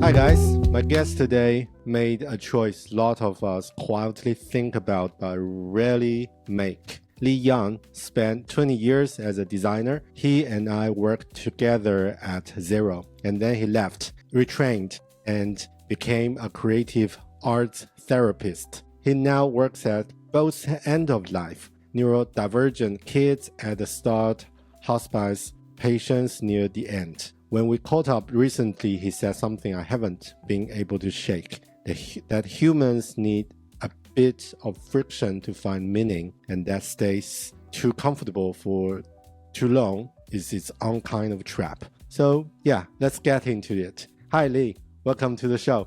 Hi guys, my guest today made a choice a lot of us quietly think about but rarely make. Lee Yang spent 20 years as a designer. He and I worked together at Xero, and then he left, retrained, and became a creative arts therapist. He now works at both end of life, neurodivergent kids at the start, hospice patients near the end. When we caught up recently, he said something I haven't been able to shake, that humans need a bit of friction to find meaning, and that stays too comfortable for too long is its own kind of trap. So yeah, let's get into it. Hi Lee, welcome to the show.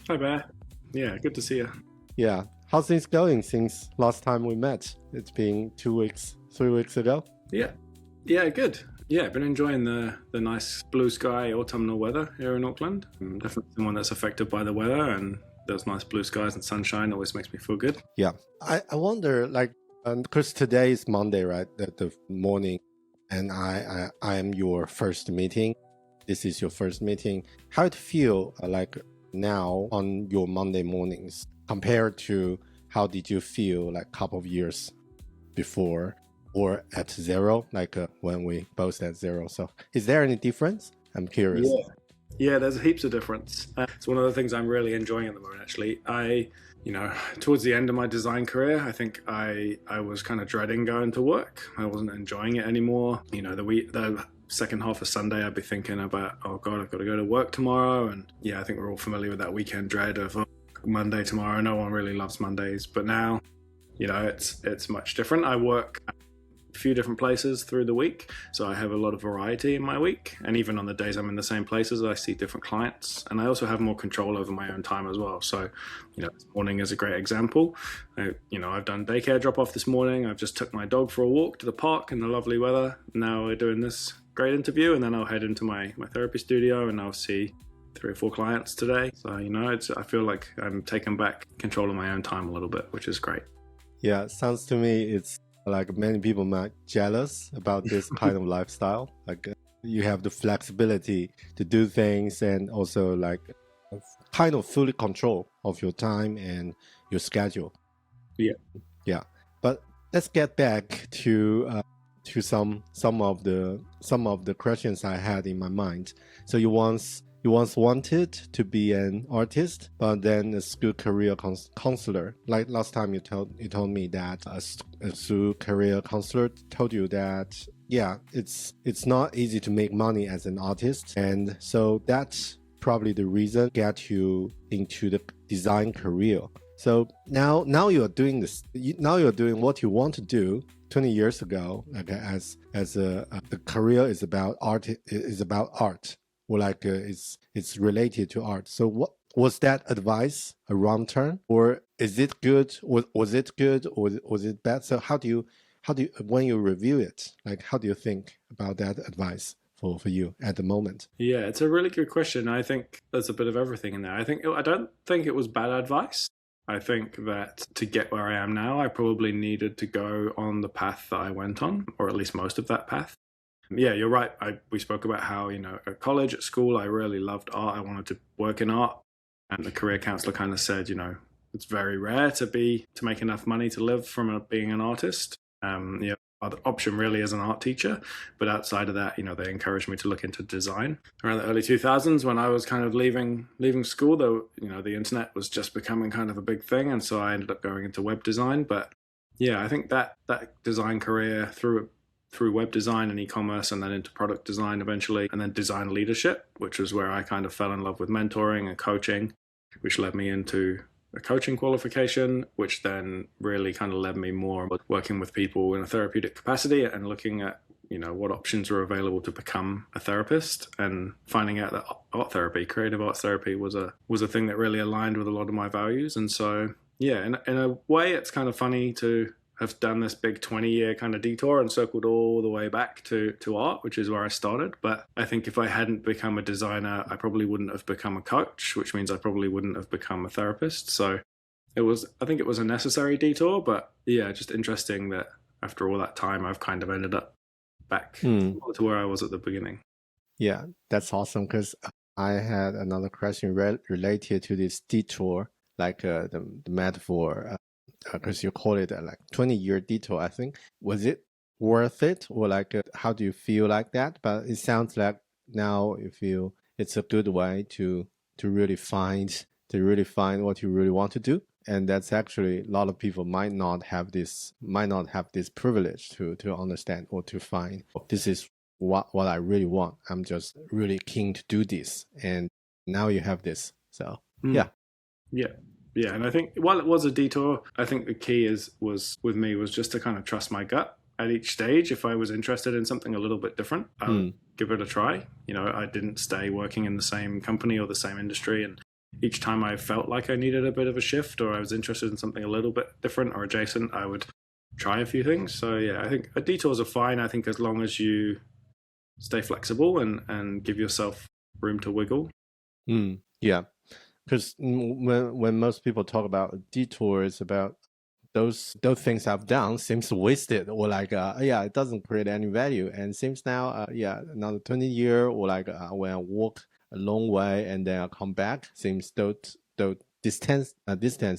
Hi Bear. Yeah, good to see you. Yeah, how's things going since last time we met? It's been 2 weeks, 3 weeks ago. Yeah, good. Yeah, been enjoying the nice blue sky autumnal weather here in Auckland. I'm definitely someone that's affected by the weather, and those nice blue skies and sunshine always makes me feel good. Yeah, I wonder, like, because today is Monday, right? The morning, and I am your first meeting. This is your first meeting. How it feel like now on your Monday mornings compared to how did you feel like a couple of years before? Or at Xero, like when we both at Xero. So is there any difference? I'm curious. Yeah, there's heaps of difference. It's one of the things I'm really enjoying at the moment, actually. Towards the end of my design career, I think I was kind of dreading going to work. I wasn't enjoying it anymore. The second half of Sunday, I'd be thinking about, oh God, I've got to go to work tomorrow. And yeah, I think we're all familiar with that weekend dread of Monday tomorrow. No one really loves Mondays. But now, it's much different. I work few different places through the week, so I have a lot of variety in my week, and even on the days I'm in the same places I see different clients, and I also have more control over my own time as well. So this morning is a great example. I've done daycare drop off this morning. I've just took my dog for a walk to the park in the lovely weather. Now we're doing this great interview, and then I'll head into my therapy studio and I'll see 3 or 4 clients today. So I feel like I'm taking back control of my own time a little bit, which is great. Yeah, sounds to me it's like many people might jealous about this kind of lifestyle. Like you have the flexibility to do things, and also like kind of fully control of your time and your schedule. Yeah. But let's get back to some of the questions I had in my mind. So you once wanted to be an artist, but then a school career counselor. Like last time you told me that a school career counselor told you that it's not easy to make money as an artist, and so that's probably the reason get you into the design career. So now you're doing this. Now you're doing what you want to do. 20 years ago, like as the career is about art. Is about art. Or like it's related to art. So what was that advice a wrong turn, or is it good? Was it good, or was it bad? So how do you when you review it, like how do you think about that advice for you at the moment? Yeah, it's a really good question. I think there's a bit of everything in there. I don't think it was bad advice. I think that to get where I am now, I probably needed to go on the path that I went on, or at least most of that path. Yeah, you're right. We spoke about how, at college, at school, I really loved art. I wanted to work in art. And the career counselor kind of said, it's very rare to make enough money to live from being an artist. The other option really is an art teacher. But outside of that, they encouraged me to look into design. Around the early 2000s, when I was kind of leaving school, though, the internet was just becoming kind of a big thing. And so I ended up going into web design. But yeah, I think that design career through web design and e-commerce, and then into product design eventually, and then design leadership, which was where I kind of fell in love with mentoring and coaching, which led me into a coaching qualification, which then really kind of led me more working with people in a therapeutic capacity and looking at what options were available to become a therapist, and finding out that art therapy, creative arts therapy, was a thing that really aligned with a lot of my values. And so yeah, in a way, it's kind of funny to have done this big 20-year kind of detour and circled all the way back to art, which is where I started. But I think if I hadn't become a designer, I probably wouldn't have become a coach, which means I probably wouldn't have become a therapist. So I think it was a necessary detour, but yeah, just interesting that after all that time, I've kind of ended up back to where I was at the beginning. Yeah, that's awesome, because I had another question related to this detour, like the metaphor, because you call it like 20-year detour, I think. Was it worth it, or like how do you feel like that? But it sounds like now you feel it's a good way to really find what you really want to do. And that's actually a lot of people might not have this privilege to understand or to find this is what I really want. I'm just really keen to do this, and now you have this. So yeah. Yeah, and I think while it was a detour, I think the key was with me was just to kind of trust my gut at each stage. If I was interested in something a little bit different, I would give it a try. I didn't stay working in the same company or the same industry, and each time I felt like I needed a bit of a shift or I was interested in something a little bit different or adjacent, I would try a few things. So yeah, I think detours are fine. I think as long as you stay flexible and give yourself room to wiggle. Yeah, because when most people talk about detours, about those things I've done seems wasted, or like it doesn't create any value, and seems now another 20 year, or like when I walk a long way and then I come back, seems though distance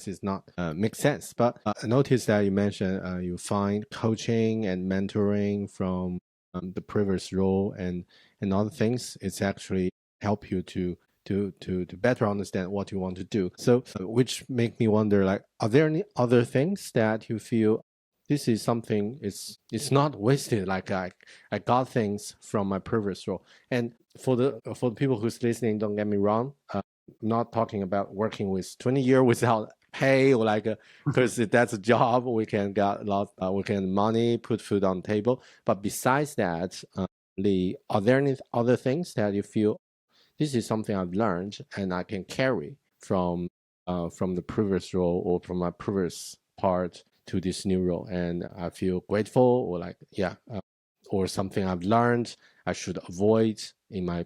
is not make sense. But I noticed that you mentioned you find coaching and mentoring from the previous role and other things. It's actually help you to better understand what you want to do. So which make me wonder, like, are there any other things that you feel this is something it's not wasted, like I got things from my previous role? And for the people who's listening, don't get me wrong, not talking about working with 20 years without pay, or like because that's a job, we can get a lot, we can money, put food on the table. But besides that, are there any other things that you feel this is something I've learned and I can carry from the previous role or from my previous part to this new role, and I feel grateful, or like or something I've learned I should avoid in my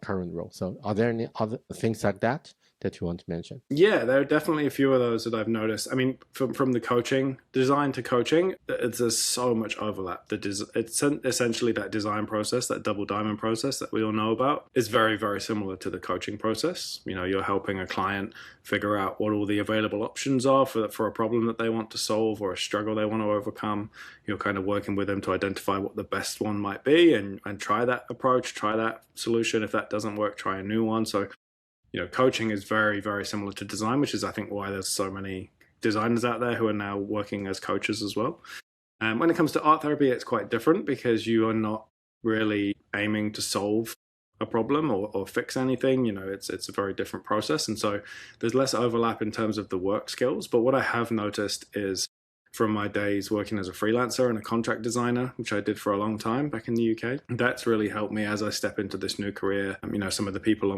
current role? So are there any other things like that you want to mention? Yeah, there are definitely a few of those that I've noticed. I mean, from the coaching design to coaching, there's so much overlap. It's essentially that design process, that double diamond process that we all know about, is very, very similar to the coaching process. You're helping a client figure out what all the available options are for a problem that they want to solve or a struggle they want to overcome. You're kind of working with them to identify what the best one might be and try that approach, try that solution. If that doesn't work, try a new one. So coaching is very, very similar to design, which is, I think, why there's so many designers out there who are now working as coaches as well. When it comes to art therapy, it's quite different because you are not really aiming to solve a problem or fix anything. It's a very different process. And so there's less overlap in terms of the work skills. But what I have noticed is from my days working as a freelancer and a contract designer, which I did for a long time back in the UK, that's really helped me as I step into this new career. Some of the people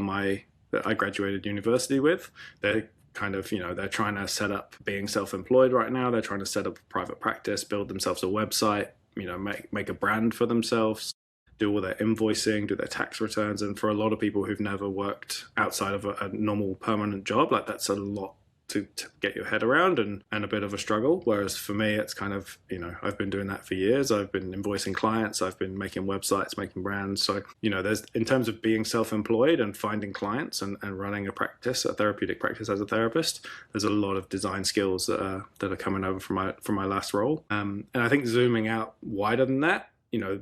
that I graduated university with, they're kind of, they're trying to set up being self-employed right now. They're trying to set up a private practice, build themselves a website, make a brand for themselves, do all their invoicing, do their tax returns. And for a lot of people who've never worked outside of a normal permanent job, like that's a lot to get your head around and a bit of a struggle. Whereas for me, it's kind of, I've been doing that for years. I've been invoicing clients. I've been making websites, making brands. So, there's, in terms of being self-employed and finding clients and running a practice, a therapeutic practice as a therapist, there's a lot of design skills that are coming over from my last role. And I think zooming out wider than that,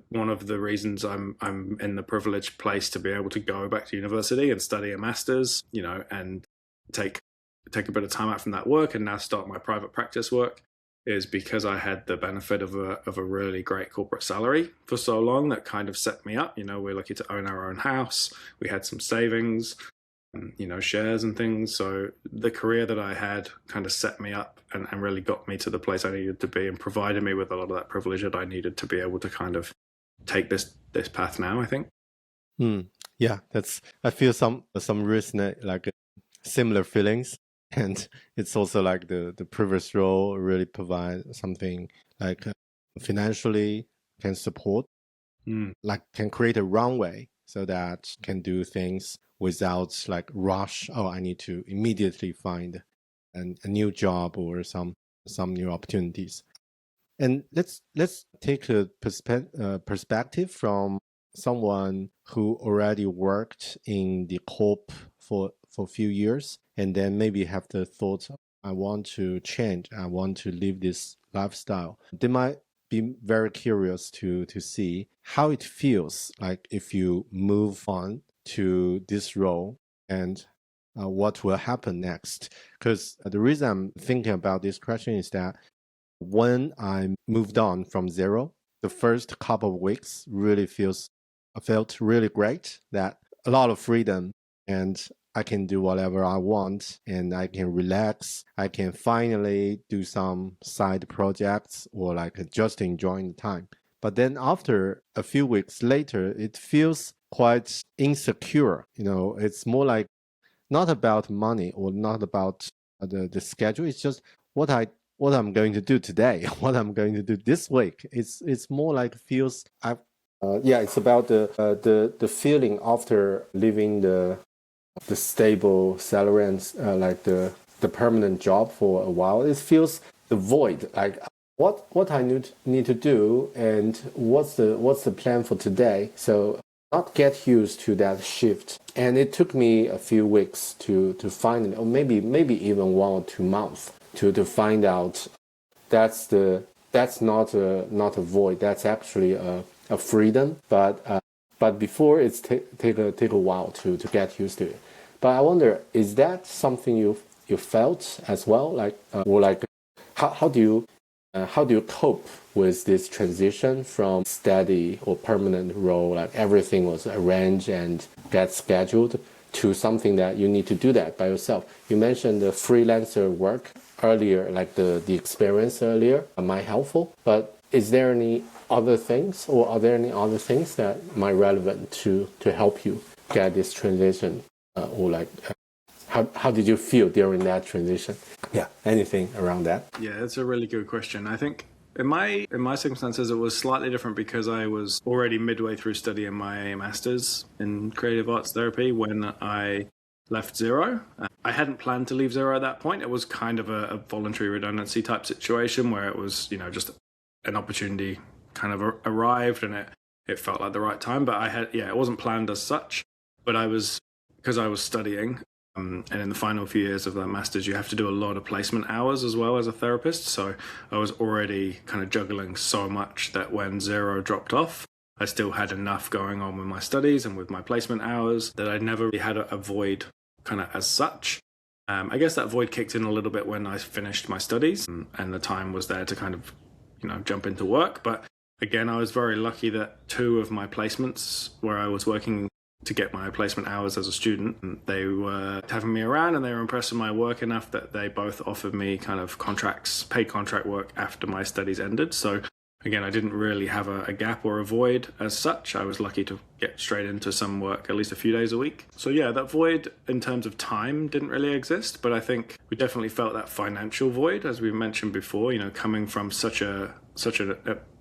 one of the reasons I'm in the privileged place to be able to go back to university and study a master's, and take a bit of time out from that work and now start my private practice work, is because I had the benefit of a really great corporate salary for so long that kind of set me up. We're lucky to own our own house. We had some savings, shares and things. So the career that I had kind of set me up and really got me to the place I needed to be and provided me with a lot of that privilege that I needed to be able to kind of take this path now, I think. Yeah, I feel some resonate, like similar feelings. And it's also like the previous role really provide something like financially can support, like can create a runway so that can do things without like rush. Oh, I need to immediately find a new job or some new opportunities. And let's take a perspective from someone who already worked in the corp for a few years and then maybe have the thought, I want to change, I want to live this lifestyle. They might be very curious to see how it feels like if you move on to this role and what will happen next. Because the reason I'm thinking about this question is that when I moved on from Xero, the first couple of weeks felt really great, that a lot of freedom, and I can do whatever I want and I can relax. I can finally do some side projects or like just enjoying the time. But then after a few weeks later, it feels quite insecure. It's more like not about money or not about the schedule. It's just what I'm going to do today, what I'm going to do this week. It's more like feels. It's about the feeling after leaving the stable salary and like the permanent job for a while. It feels the void, like what I need to do and what's the plan for today. So not get used to that shift, and it took me a few weeks to find it, or maybe even 1 or 2 months to find out that's not a void. That's actually a freedom, but before it's take a while to get used to it. But I wonder, is that something you felt as well? Like or like how do you cope with this transition from steady or permanent role, like everything was arranged and get scheduled, to something that you need to do that by yourself? You mentioned the freelancer work earlier, like the experience earlier might helpful, but is there any other things, or are there any other things that might relevant to help you get this transition, or like how did you feel during that transition? Yeah, anything around that? Yeah, that's a really good question. I think in my circumstances, it was slightly different because I was already midway through studying my master's in creative arts therapy when I left Xero. I hadn't planned to leave Xero at that point. It was kind of a voluntary redundancy type situation where it was, just an opportunity kind of arrived and it felt like the right time. But it wasn't planned as such. But because I was studying, and in the final few years of that master's, you have to do a lot of placement hours as well as a therapist. So I was already kind of juggling so much that when Xero dropped off, I still had enough going on with my studies and with my placement hours that I never really had a void kind of as such. I guess that void kicked in a little bit when I finished my studies and the time was there to kind of, jump into work. But again, I was very lucky that 2 of my placements where I was working to get my placement hours as a student, they were having me around and they were impressed with my work enough that they both offered me kind of paid contract work after my studies ended. So again, I didn't really have a gap or a void as such. I was lucky to get straight into some work at least a few days a week. So yeah, that void in terms of time didn't really exist, but I think we definitely felt that financial void, as we mentioned before, coming from such a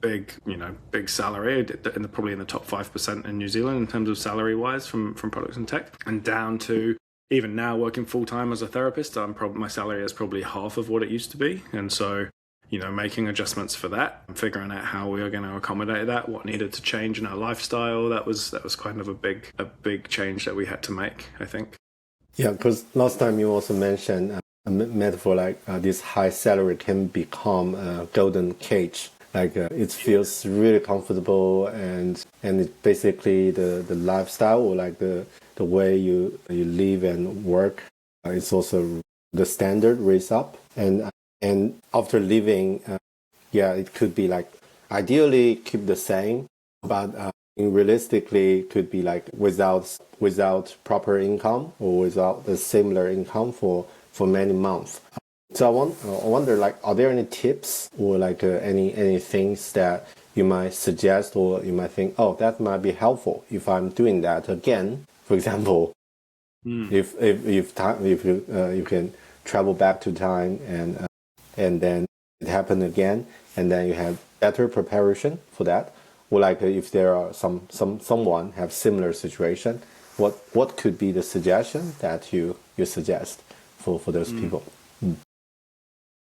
big salary, probably in the top 5% in New Zealand in terms of salary wise from products and tech, and down to even now working full time as a therapist, my salary is probably half of what it used to be. And so, making adjustments for that and figuring out how we are going to accommodate that, what needed to change in our lifestyle, that was kind of a big change that we had to make, I think. Yeah, because last time you also mentioned a metaphor like this high salary can become a golden cage. Like it feels really comfortable and it basically the lifestyle, or like the way you live and work, it's also the standard raised up. And after leaving, it could be like ideally keep the same, but realistically could be like without proper income or without the similar income for many months. So I wonder, like, are there any tips or like any things that you might suggest, or you might think, oh, that might be helpful if I'm doing that again? For example, if you can travel back to time and then it happened again, and then you have better preparation for that, or like if there are someone have similar situation, what could be the suggestion that you suggest for those people?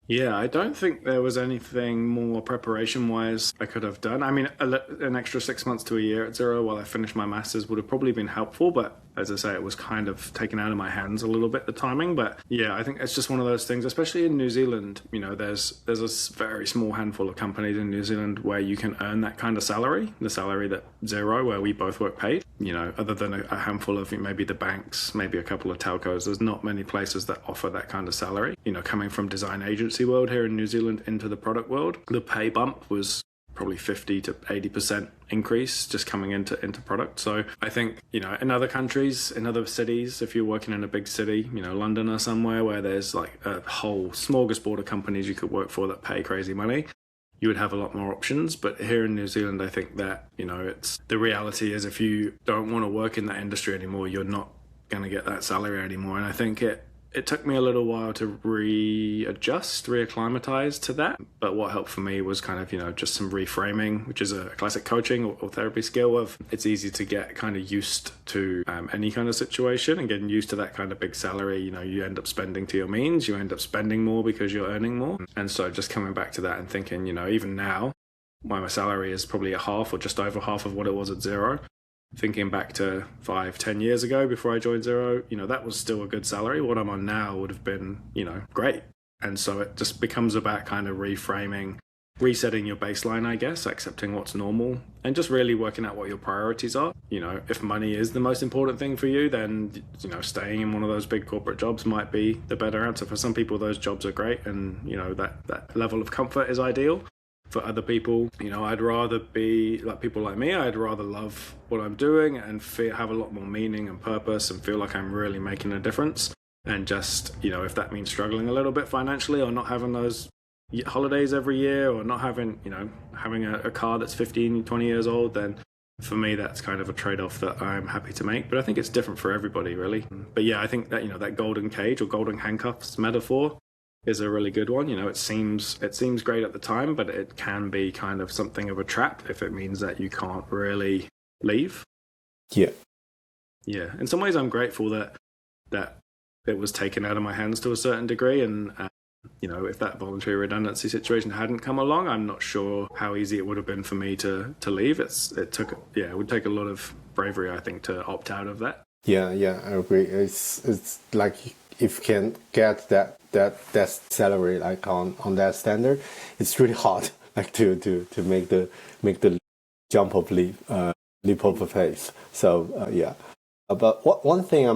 Yeah, I don't think there was anything more preparation wise I could have done. I mean, an extra 6 months to a year at Xero while I finished my master's would have probably been helpful, but as I say, it was kind of taken out of my hands a little bit, the timing. But yeah, I think it's just one of those things, especially in New Zealand. You know, there's a very small handful of companies in New Zealand where you can earn that kind of salary, the salary that Xero, where we both work, paid. You know, other than a handful of maybe the banks, maybe a couple of telcos, there's not many places that offer that kind of salary. You know, coming from design agency world here in New Zealand into the product world, the pay bump was probably 50 to 80% increase just coming into product. So I think, you know, in other countries, in other cities, if you're working in a big city, you know, London or somewhere where there's like a whole smorgasbord of companies you could work for that pay crazy money, you would have a lot more options. But here in New Zealand, I think that, you know, it's the reality is if you don't want to work in that industry anymore, you're not going to get that salary anymore. And I think it took me a little while to reacclimatize to that. But what helped for me was kind of, you know, just some reframing, which is a classic coaching or therapy skill of it's easy to get kind of used to any kind of situation and getting used to that kind of big salary. You know, you end up spending to your means, you end up spending more because you're earning more. And so just coming back to that and thinking, you know, even now, my salary is probably a half or just over half of what it was at Xero. Thinking back to 5-10 years ago before I joined Xero, you know, that was still a good salary. What I'm on now would have been, you know, great. And so it just becomes about kind of reframing, resetting your baseline, I guess, accepting what's normal and just really working out what your priorities are. You know, if money is the most important thing for you, then, you know, staying in one of those big corporate jobs might be the better answer. For some people, those jobs are great and, you know, that level of comfort is ideal. For other people, you know, I'd rather be like people like me. I'd rather love what I'm doing and have a lot more meaning and purpose and feel like I'm really making a difference. And just, you know, if that means struggling a little bit financially or not having those holidays every year or not having, you know, having a car that's 15, 20 years old, then for me, that's kind of a trade-off that I'm happy to make. But I think it's different for everybody, really. But yeah, I think that, you know, that golden cage or golden handcuffs metaphor is a really good one. You know, it seems great at the time, but it can be kind of something of a trap if it means that you can't really leave. Yeah. Yeah. In some ways, I'm grateful that it was taken out of my hands to a certain degree. And, you know, if that voluntary redundancy situation hadn't come along, I'm not sure how easy it would have been for me to leave. It would take a lot of bravery, I think, to opt out of that. Yeah, I agree. It's like if you can get that salary like on that standard, it's really hard like to make the jump of leap of faith. So yeah, but one thing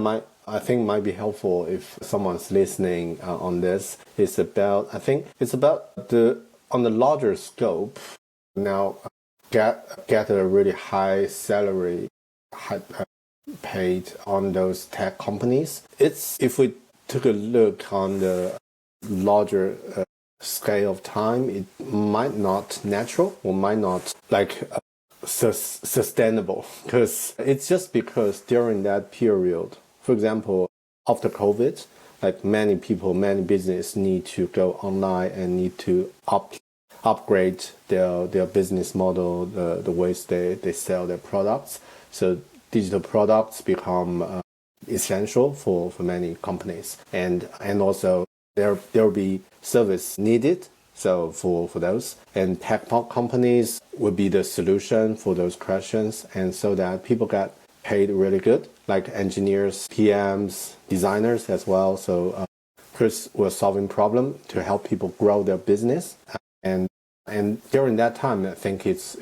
I think might be helpful if someone's listening on this is about on the larger scope. Now get a really high salary, paid on those tech companies. It's if we took a look on the larger scale of time, it might not natural or might not like sustainable because during that period, for example, after COVID, like many business need to go online and need to upgrade their business model, the ways they sell their products. So digital products become essential for many companies, and also there will be service needed. So for those, and tech companies will be the solution for those questions, and so that people get paid really good, like engineers, PMs, designers as well. So first, we're solving problem to help people grow their business, and during that time, I think it's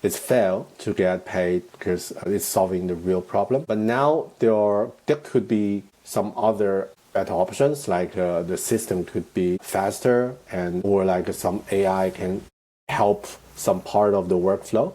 fair to get paid because it's solving the real problem. But now there could be some other better options, like the system could be faster or like some AI can help some part of the workflow.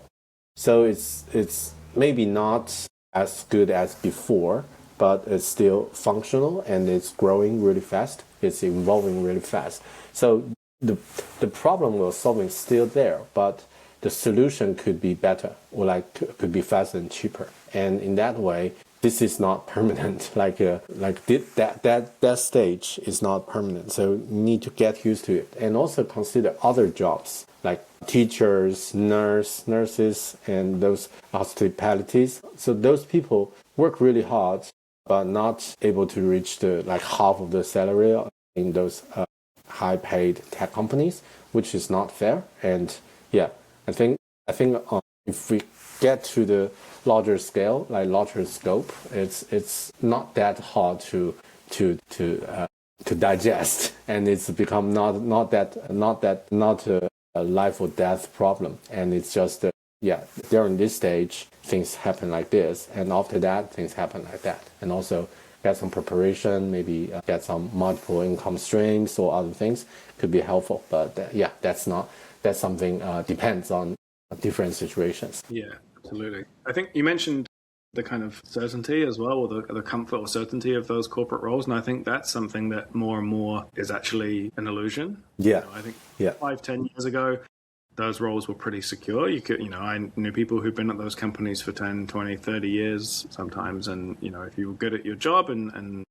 So it's maybe not as good as before, but it's still functional and it's growing really fast. It's evolving really fast. So the problem we're solving is still there, but the solution could be better or could be faster and cheaper. And in that way, this is not permanent. That stage is not permanent. So you need to get used to it and also consider other jobs like teachers, nurses, and those hospitalities. So those people work really hard, but not able to reach the half of the salary in those high-paid tech companies, which is not fair. And yeah, I think if we get to the larger scale, like larger scope, it's not that hard to digest, and it's become not a life or death problem. And it's just during this stage things happen like this, and after that things happen like that. And also get some preparation, maybe get some multiple income streams or other things could be helpful. But that's something depends on different situations. Yeah, absolutely. I think you mentioned the kind of certainty as well, or the comfort or certainty of those corporate roles. And I think that's something that more and more is actually an illusion. Yeah. I think 5-10 years ago, those roles were pretty secure. I knew people who've been at those companies for 10, 20, 30 years sometimes. And, if you were good at your job and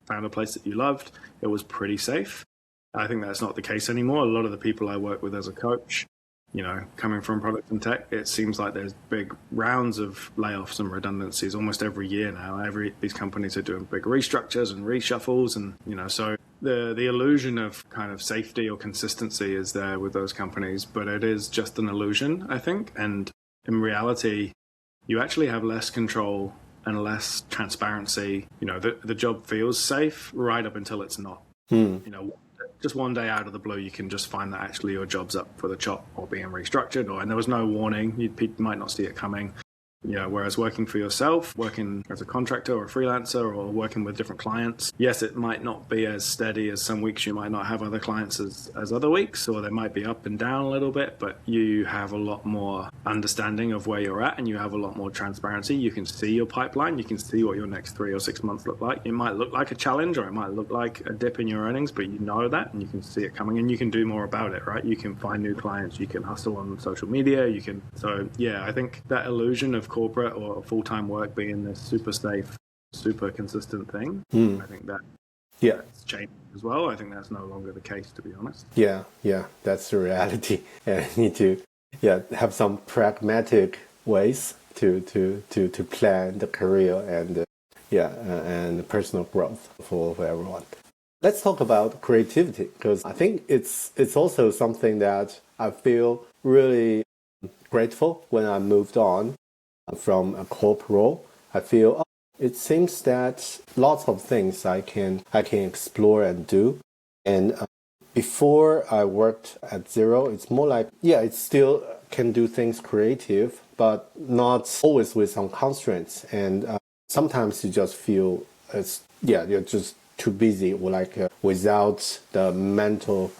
found a place that you loved, it was pretty safe. I think that's not the case anymore. A lot of the people I work with as a coach, coming from product and tech, it seems like there's big rounds of layoffs and redundancies almost every year now. These companies are doing big restructures and reshuffles, and so the illusion of kind of safety or consistency is there with those companies, but it is just an illusion, I think. And in reality, you actually have less control and less transparency. The job feels safe right up until it's not. Just one day out of the blue, you can just find that actually your job's up for the chop or being restructured, and there was no warning. You might not see it coming. Whereas working for yourself, working as a contractor or a freelancer, or working with different clients, yes, it might not be as steady as some weeks. You might not have other clients as other weeks, or they might be up and down a little bit, but you have a lot more understanding of where you're at, and you have a lot more transparency. You can see your pipeline. You can see what your next 3 or 6 months look like. It might look like a challenge, or it might look like a dip in your earnings, but you know that, and you can see it coming, and you can do more about it, right? You can find new clients. You can hustle on social media. I think that illusion of corporate or full-time work being this super safe, super consistent thing, I think that's changed as well. I think that's no longer the case, to be honest. Yeah, that's the reality. And I need to have some pragmatic ways to plan the career and and personal growth for everyone. Let's talk about creativity, because I think it's also something that I feel really grateful when I moved on from a corporate role. I feel it seems that lots of things I can explore and do. And before I worked at Xero, it's more like it still can do things creative, but not always with some constraints. And sometimes you just feel you're just too busy, or without the mental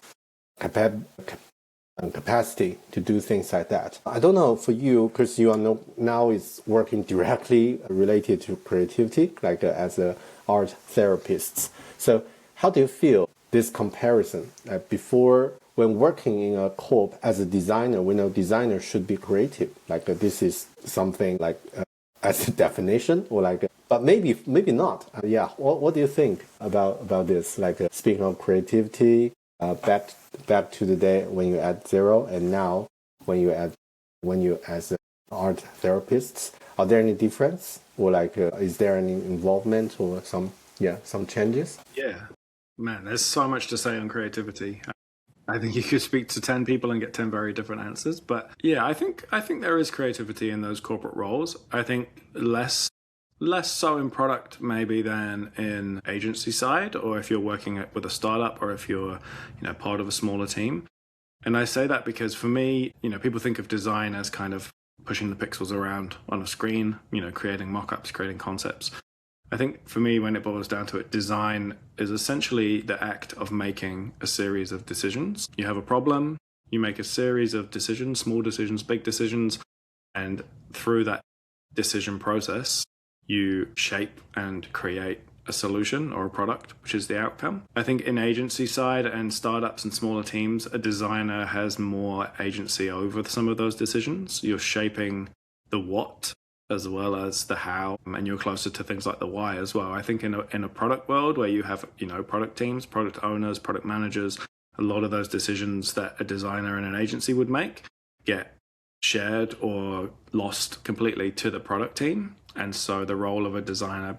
capacity to do things like that. I don't know for you, because you are now is working directly related to creativity, as a art therapist. So how do you feel this comparison? Before, when working in a corp as a designer, we know designers should be creative. This is something as a definition, or but maybe not. What do you think about this? Speaking of creativity, back to the day when you at Xero, and now when you as an art therapist, are there any difference, or is there any involvement or some changes? Yeah, man, there's so much to say on creativity. I think you could speak to 10 people and get 10 very different answers. But I think there is creativity in those corporate roles. I think less so in product maybe than in agency side, or if you're working with a startup, or if you're part of a smaller team. And I say that because for me, people think of design as kind of pushing the pixels around on a screen, creating mock-ups, creating concepts. I think for me, when it boils down to it, design is essentially the act of making a series of decisions. You have a problem, you make a series of decisions, small decisions, big decisions, and through that decision process, you shape and create a solution or a product, which is the outcome. I think in agency side and startups and smaller teams, a designer has more agency over some of those decisions. You're shaping the what as well as the how, and you're closer to things like the why as well. I think in a product world where you have product teams, product owners, product managers, a lot of those decisions that a designer and an agency would make get shared or lost completely to the product team. And so the role of a designer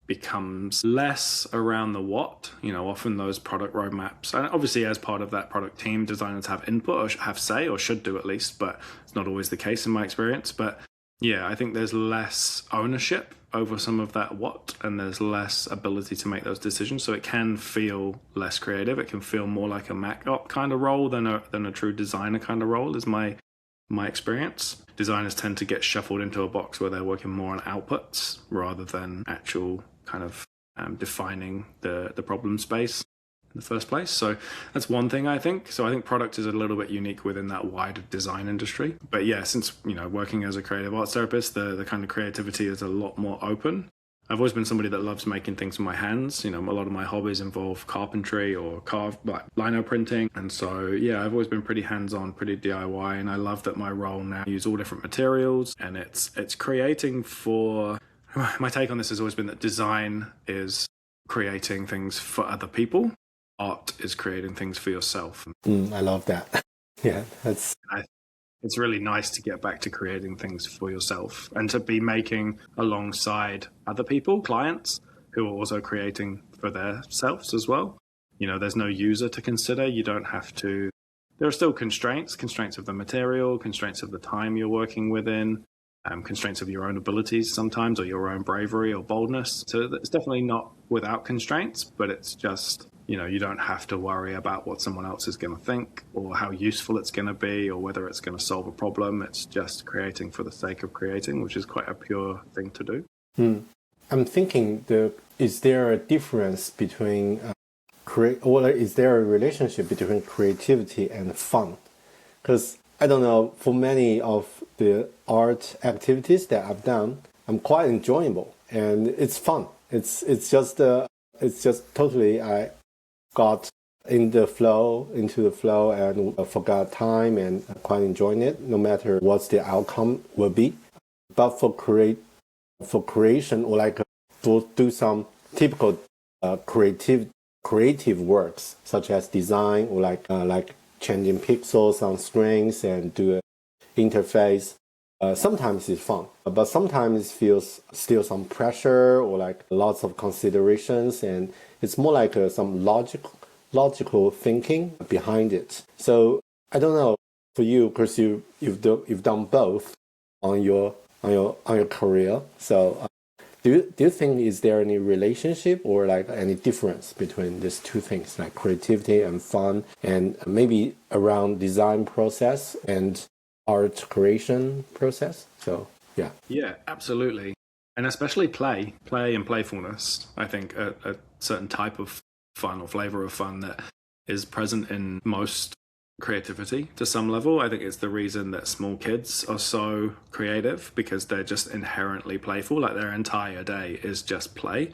becomes less around the what. Often those product roadmaps, and obviously as part of that product team, designers have input or have say, or should do at least, but it's not always the case in my experience. But yeah, I think there's less ownership over some of that what, and there's less ability to make those decisions. So it can feel less creative. It can feel more like a Mac op kind of role than a true designer kind of role, is my experience. Designers tend to get shuffled into a box where they're working more on outputs rather than actual kind of defining the problem space in the first place. So that's one thing, I think. So I think product is a little bit unique within that wider design industry. But yeah, since, working as a creative arts therapist, the kind of creativity is a lot more open. I've always been somebody that loves making things with my hands. A lot of my hobbies involve carpentry or lino printing. And so, yeah, I've always been pretty hands-on, pretty DIY. And I love that my role now use all different materials, and it's creating for... My take on this has always been that design is creating things for other people. Art is creating things for yourself. I love that. Yeah, it's really nice to get back to creating things for yourself and to be making alongside other people, clients, who are also creating for themselves as well. There's no user to consider. You don't have to. There are still constraints of the material, constraints of the time you're working within, constraints of your own abilities sometimes, or your own bravery or boldness. So it's definitely not without constraints, but it's just, you don't have to worry about what someone else is going to think or how useful it's going to be or whether it's going to solve a problem. It's just creating for the sake of creating, which is quite a pure thing to do. I'm thinking, is there a difference between, or is there a relationship between creativity and fun? Because I don't know, for many of the art activities that I've done, I'm quite enjoyable and it's fun. It's just totally, I got into the flow and forgot time and quite enjoying it, no matter what the outcome will be. But for creation, or like to do some typical creative works such as design, or like changing pixels on strings and do an interface. Sometimes it's fun, but sometimes it feels still some pressure or like lots of considerations, and it's more like some logical thinking behind it. So I don't know for you, because you've done both on your career. So do you think, is there any relationship or like any difference between these two things, like creativity and fun, and maybe around design process and art creation process? So yeah, absolutely. And especially play and playfulness. I think a certain type of fun or flavor of fun that is present in most creativity to some level. I think it's the reason that small kids are so creative, because they're just inherently playful. Like their entire day is just play.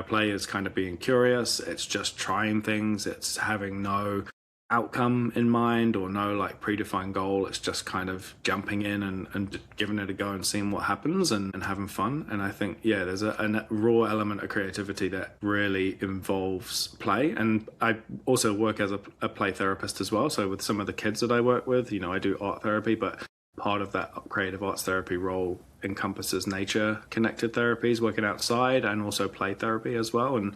Play is kind of being curious. It's just trying things. It's having no outcome in mind or no like predefined goal. It's just kind of jumping in and giving it a go and seeing what happens and having fun. And I think, yeah, there's a raw element of creativity that really involves play. And I also work as a play therapist as well. So with some of the kids that I work with, I do art therapy, but part of that creative arts therapy role encompasses nature connected therapies, working outside, and also play therapy as well. And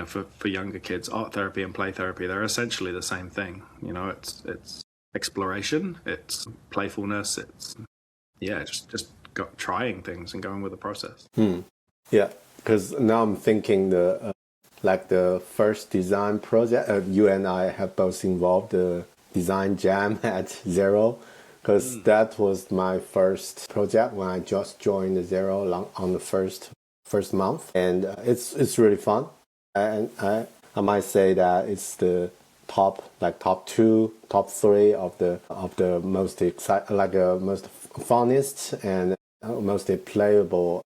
for younger kids, art therapy and play therapy, they're essentially the same thing. It's exploration, it's playfulness, it's just trying things and going with the process. Yeah, because now I'm thinking the first design project, you and I have both involved the design jam at Xero, because that was my first project when I just joined Xero on the first month, and it's really fun. And I might say that it's the top 2, top 3 of the most most funnest and most playable,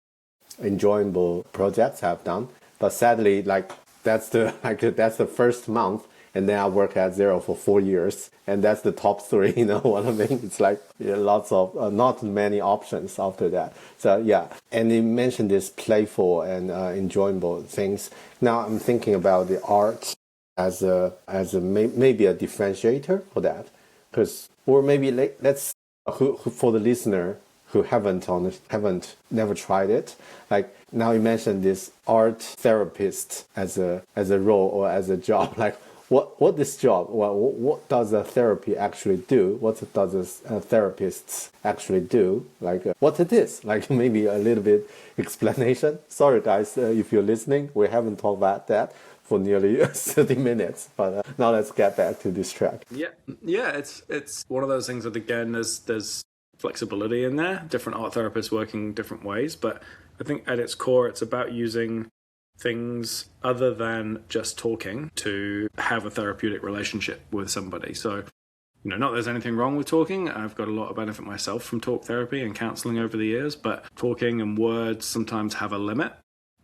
enjoyable projects I've done. But sadly, that's the first month, and then I work at Xero for 4 years, and that's the top 3. You know what I mean? It's like lots of not many options after that. So yeah, and you mentioned this playful and enjoyable things. Now I'm thinking about the art as maybe a differentiator for that, or maybe let's for the listener who never tried it. Like now you mentioned this art therapist as a role or as a job. Like what this job? What does a therapy actually do? What does a therapist actually do? Like what it is? Like maybe a little bit explanation. Sorry guys, if you're listening, we haven't talked about that for nearly 30 minutes. But now let's get back to this track. Yeah, it's one of those things that, again, there's flexibility in there, different art therapists working different ways, but I think at its core, it's about using things other than just talking to have a therapeutic relationship with somebody. So, not that there's anything wrong with talking. I've got a lot of benefit myself from talk therapy and counseling over the years, but talking and words sometimes have a limit.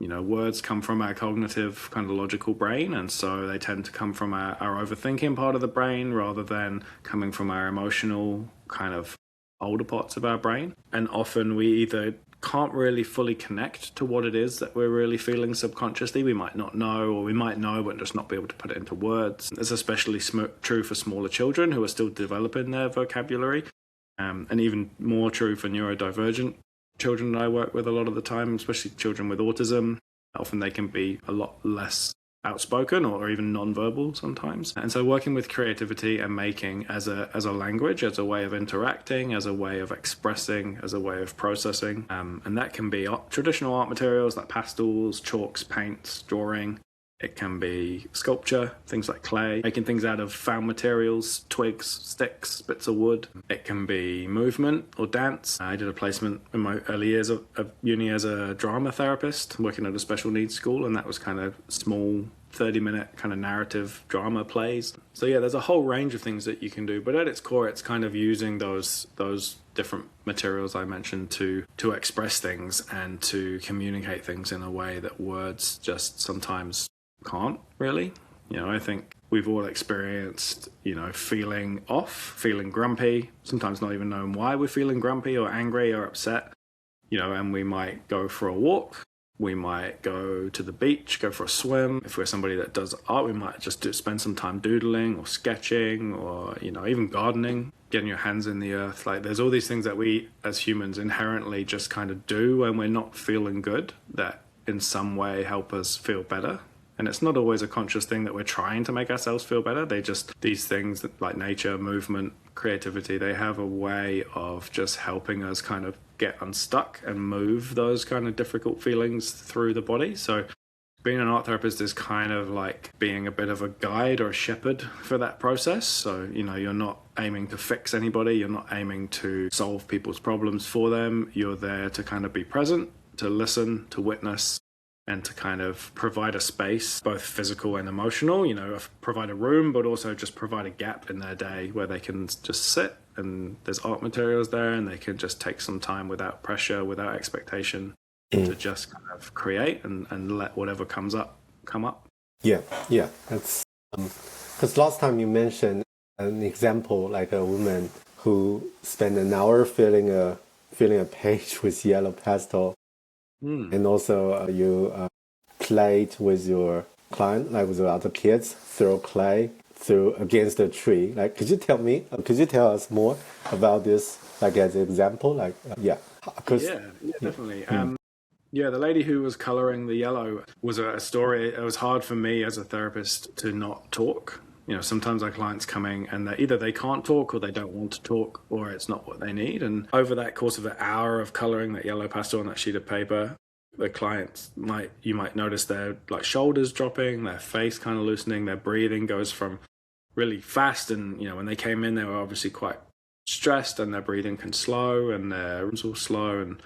Words come from our cognitive kind of logical brain, and so they tend to come from our overthinking part of the brain rather than coming from our emotional kind of older parts of our brain. And often we either can't really fully connect to what it is that we're really feeling subconsciously. We might not know, or we might know but just not be able to put it into words. It's especially true for smaller children who are still developing their vocabulary, and even more true for neurodivergent children that I work with a lot of the time, especially children with autism. Often they can be a lot less outspoken or even non-verbal sometimes. And so working with creativity and making as a language, as a way of interacting, as a way of expressing, as a way of processing. And that can be traditional art materials like pastels, chalks, paints, drawing. It can be sculpture, things like clay, making things out of found materials, twigs, sticks, bits of wood. It can be movement or dance. I did a placement in my early years of uni as a drama therapist, working at a special needs school, and that was kind of small 30-minute kind of narrative drama plays. So yeah, there's a whole range of things that you can do, but at its core, it's kind of using those different materials I mentioned to express things and to communicate things in a way that words just sometimes can't really. I think we've all experienced, feeling off, feeling grumpy, sometimes not even knowing why we're feeling grumpy or angry or upset, and we might go for a walk. We might go to the beach, go for a swim. If we're somebody that does art, we might just spend some time doodling or sketching or, even gardening, getting your hands in the earth. Like there's all these things that we as humans inherently just kind of do when we're not feeling good that in some way help us feel better. And it's not always a conscious thing that we're trying to make ourselves feel better. These things that, like nature, movement, creativity, they have a way of just helping us kind of get unstuck and move those kind of difficult feelings through the body. So being an art therapist is kind of like being a bit of a guide or a shepherd for that process. So, you're not aiming to fix anybody. You're not aiming to solve people's problems for them. You're there to kind of be present, to listen, to witness, and to kind of provide a space, both physical and emotional, provide a room, but also just provide a gap in their day where they can just sit and there's art materials there and they can just take some time without pressure, without expectation to just kind of create and let whatever comes up come up. Yeah. That's because last time you mentioned an example like a woman who spent an hour filling a page with yellow pastel. And also you played with your client, like with the other kids, throw clay against a tree. Like, could you tell us more about this, like as an example? Like, yeah, definitely. The lady who was coloring the yellow was a story. It was hard for me as a therapist to not talk. Sometimes our clients coming and either they can't talk or they don't want to talk or it's not what they need. And over that course of an hour of coloring that yellow pastel on that sheet of paper, the clients you might notice their like shoulders dropping, their face kind of loosening, their breathing goes from really fast. And, when they came in, they were obviously quite stressed and their breathing can slow and their rhythms will slow. And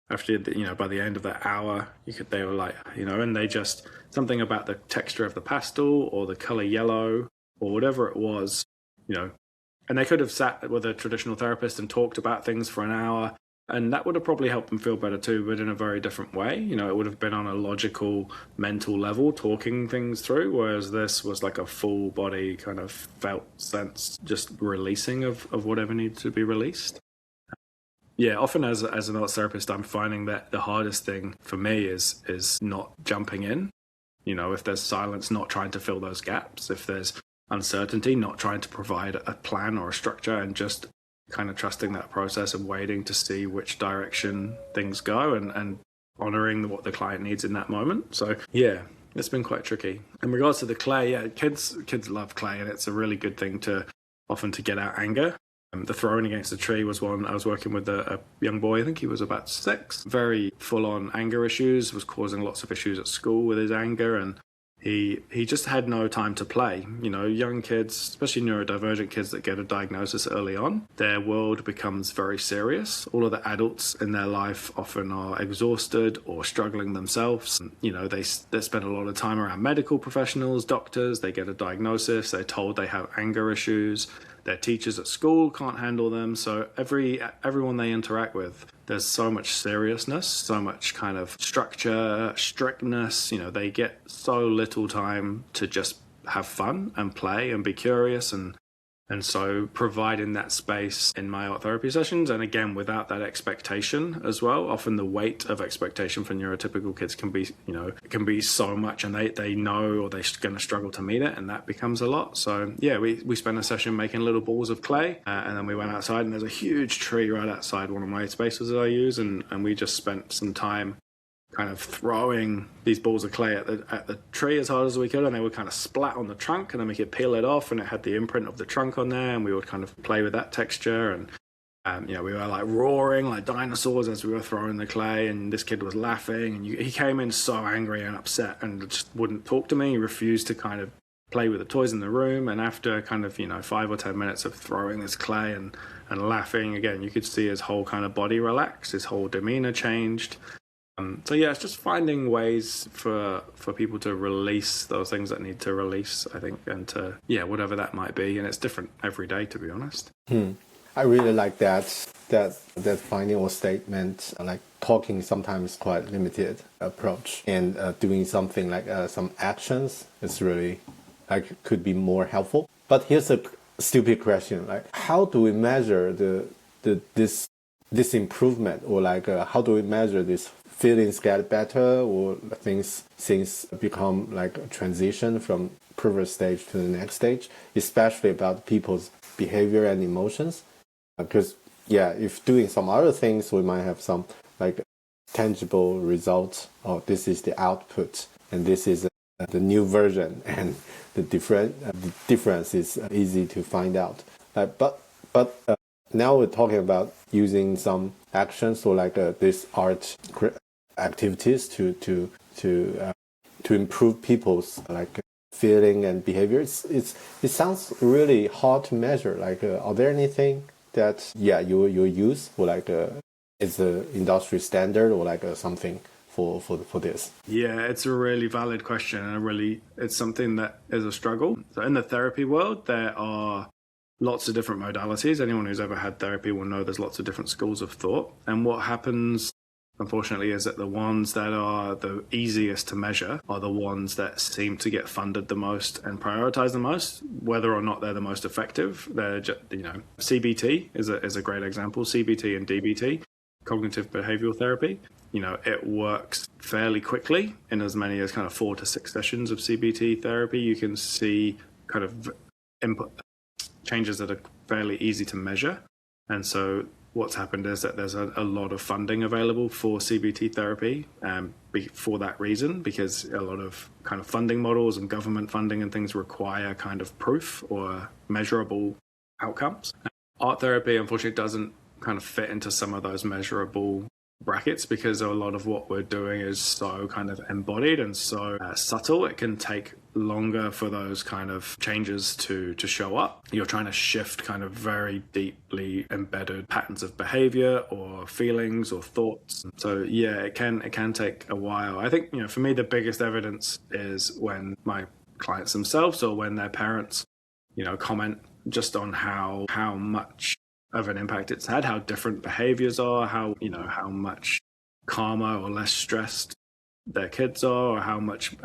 after, by the end of that hour, they were like, and they just, something about the texture of the pastel or the color yellow or whatever it was, and they could have sat with a traditional therapist and talked about things for an hour, and that would have probably helped them feel better too, but in a very different way. It would have been on a logical, mental level, talking things through, whereas this was like a full body kind of felt sense, just releasing of whatever needs to be released. Yeah, often as an art therapist, I'm finding that the hardest thing for me is not jumping in. If there's silence, not trying to fill those gaps. If there's uncertainty, not trying to provide a plan or a structure and just kind of trusting that process and waiting to see which direction things go, and honoring what the client needs in that moment. So yeah, it's been quite tricky. In regards to the clay, yeah, kids love clay, and it's a really good thing to get out anger. The throwing against the tree was one. I was working with a young boy, I think he was about 6, very full-on anger issues, was causing lots of issues at school with his anger, and he just had no time to play. You know, young kids, especially neurodivergent kids that get a diagnosis early on, their world becomes very serious. All of the adults in their life often are exhausted or struggling themselves. You know, they spend a lot of time around medical professionals, doctors, they get a diagnosis, they're told they have anger issues. Their teachers at school can't handle them. So everyone they interact with, there's so much seriousness, so much kind of structure, strictness. You know, they get so little time to just have fun and play and be curious, and so providing that space in my art therapy sessions, and again, without that expectation as well. Often the weight of expectation for neurotypical kids can be, you know, it can be so much, and they know, or they're going to struggle to meet it, and that becomes a lot. So yeah, we spent a session making little balls of clay, and then we went outside, and there's a huge tree right outside one of my spaces that I use, and we just spent some time kind of throwing these balls of clay at the tree as hard as we could, and they would kind of splat on the trunk, and then we could peel it off, and it had the imprint of the trunk on there, and we would kind of play with that texture. And you know, we were like roaring like dinosaurs as we were throwing the clay, and this kid was laughing, and he came in so angry and upset and just wouldn't talk to me. He refused to kind of play with the toys in the room, and after kind of, you know, 5 or 10 minutes of throwing this clay and laughing again, you could see his whole kind of body relax, his whole demeanor changed. So yeah, it's just finding ways for people to release those things that need to release, I think, and to, yeah, whatever that might be. And it's different every day, to be honest. I really like that final statement, like talking sometimes quite limited approach, and doing something like some actions is really like could be more helpful. But here's a stupid question, like how do we measure this improvement, or like how do we measure this feelings get better, or things become like a transition from previous stage to the next stage, especially about people's behavior and emotions? Because yeah, if doing some other things, we might have some like tangible results. Oh, this is the output, and this is the new version, and the difference is easy to find out. But now we're talking about using some actions, or like this art activities to improve people's like feeling and behavior. It sounds really hard to measure. Like, are there anything that you use, or like is a industry standard, or like something for this? Yeah, it's a really valid question, and it's something that is a struggle. So in the therapy world, there are lots of different modalities. Anyone who's ever had therapy will know there's lots of different schools of thought. And what happens, unfortunately, is that the ones that are the easiest to measure are the ones that seem to get funded the most and prioritized the most, whether or not they're the most effective. They're just, you know, CBT is a great example. CBT and DBT, cognitive behavioral therapy. You know, it works fairly quickly. In as many as kind of 4 to 6 sessions of CBT therapy, you can see kind of input changes that are fairly easy to measure. And so what's happened is that there's a lot of funding available for CBT therapy for that reason, because a lot of kind of funding models and government funding and things require kind of proof or measurable outcomes. Art therapy, unfortunately, doesn't kind of fit into some of those measurable brackets, because a lot of what we're doing is so kind of embodied and so subtle. It can take longer for those kind of changes to show up. You're trying to shift kind of very deeply embedded patterns of behavior or feelings or thoughts. So yeah, it can take a while. I think, you know, for me, the biggest evidence is when my clients themselves, or when their parents, you know, comment just on how much of an impact it's had, how different behaviors are, how much calmer or less stressed their kids are, or how much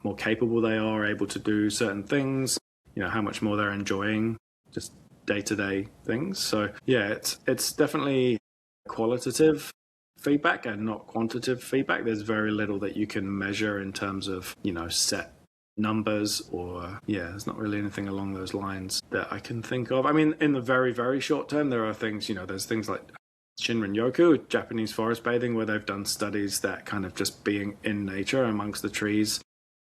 more capable they are able to do certain things, you know, how much more they're enjoying just day-to-day things. So yeah, it's definitely qualitative feedback and not quantitative feedback. There's very little that you can measure in terms of, you know, set numbers, or there's not really anything along those lines that I can think of. I mean, in the very, very short term, there are things, there's things like Shinrin-yoku, Japanese forest bathing, where they've done studies that kind of just being in nature amongst the trees